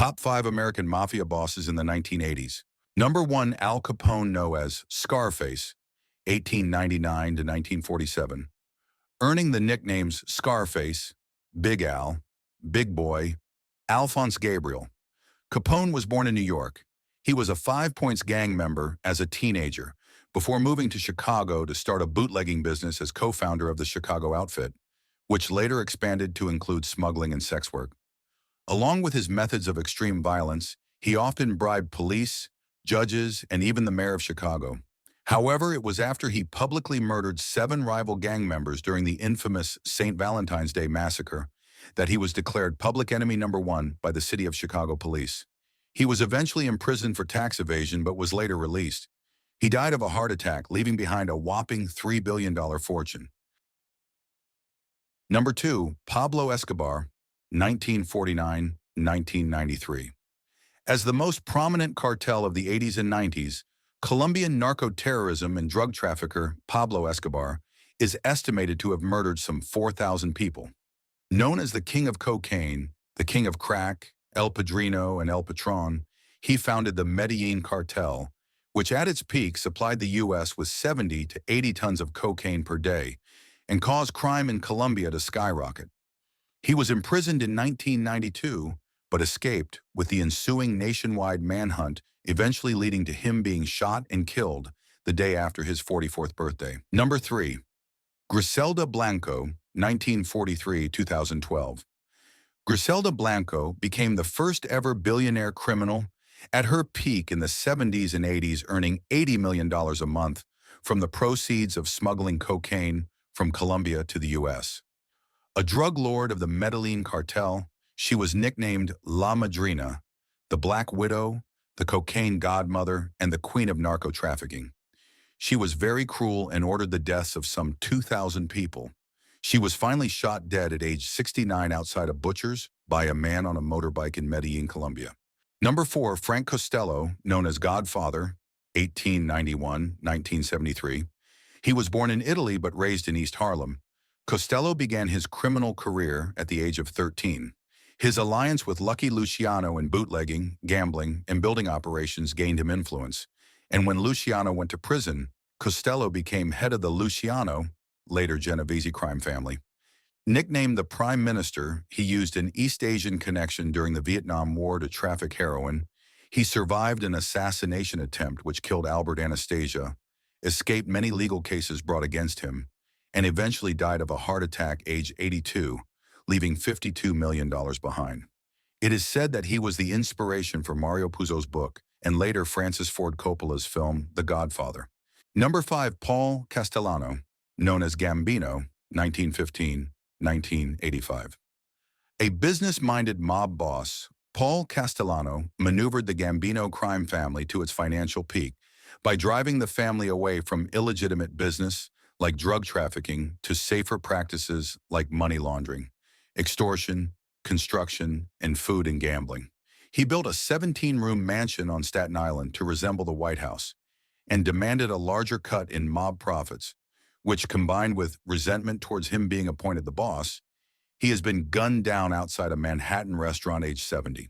Top 5 American Mafia bosses in the 1980s. Number 1, Al Capone, known as Scarface, 1899 to 1947. Earning the nicknames Scarface, Big Al, Big Boy, Alphonse Gabriel. Capone was born in New York. He was a Five Points gang member as a teenager, before moving to Chicago to start a bootlegging business as co-founder of the Chicago outfit, which later expanded to include smuggling and sex work. Along with his methods of extreme violence, he often bribed police, judges, and even the mayor of Chicago. However, it was after he publicly murdered 7 rival gang members during the infamous St. Valentine's Day massacre that he was declared public enemy number 1 by the city of Chicago police. He was eventually imprisoned for tax evasion but was later released. He died of a heart attack, leaving behind a whopping $3 billion fortune. Number 2, Pablo Escobar, 1949-1993. As the most prominent cartel of the 80s and 90s, Colombian narco-terrorism and drug trafficker Pablo Escobar is estimated to have murdered some 4,000 people. Known as the King of Cocaine, the King of Crack, El Padrino, and El Patron, he founded the Medellin cartel, which at its peak supplied the U.S. with 70 to 80 tons of cocaine per day and caused crime in Colombia to skyrocket. He was imprisoned in 1992, but escaped, with the ensuing nationwide manhunt eventually leading to him being shot and killed the day after his 44th birthday. Number 3, Grisela Blanco, 1943-2012. Grisela Blanco became the first ever billionaire criminal, at her peak in the 70s and 80s, earning $80 million a month from the proceeds of smuggling cocaine from Colombia to the U.S. A drug lord of the Medellin cartel, she was nicknamed La Madrina, the Black Widow, the cocaine godmother, and the queen of narco-trafficking. She was very cruel and ordered the deaths of some 2,000 people. She was finally shot dead at age 69 outside a butcher's by a man on a motorbike in Medellin, Colombia. Number 4, Frank Costello, known as Godfather, 1891-1973. He was born in Italy but raised in East Harlem. Costello began his criminal career at the age of 13. His alliance with Lucky Luciano in bootlegging, gambling, and building operations gained him influence. And when Luciano went to prison, Costello became head of the Luciano, later Genovese crime family. Nicknamed the Prime Minister, he used an East Asian connection during the Vietnam War to traffic heroin. He survived an assassination attempt which killed Albert Anastasia, escaped many legal cases brought against him, and eventually died of a heart attack age 82, leaving $52 million behind. It is said that he was the inspiration for Mario Puzo's book and later Francis Ford Coppola's film, The Godfather. Number 5, Paul Castellano, known as Gambino, 1915-1985. A business-minded mob boss, Paul Castellano maneuvered the Gambino crime family to its financial peak by driving the family away from illegitimate business like drug trafficking to safer practices like money laundering, extortion, construction, and food and gambling. He built a 17-room mansion on Staten Island to resemble the White House and demanded a larger cut in mob profits, which, combined with resentment towards him being appointed the boss, he has been gunned down outside a Manhattan restaurant age 70.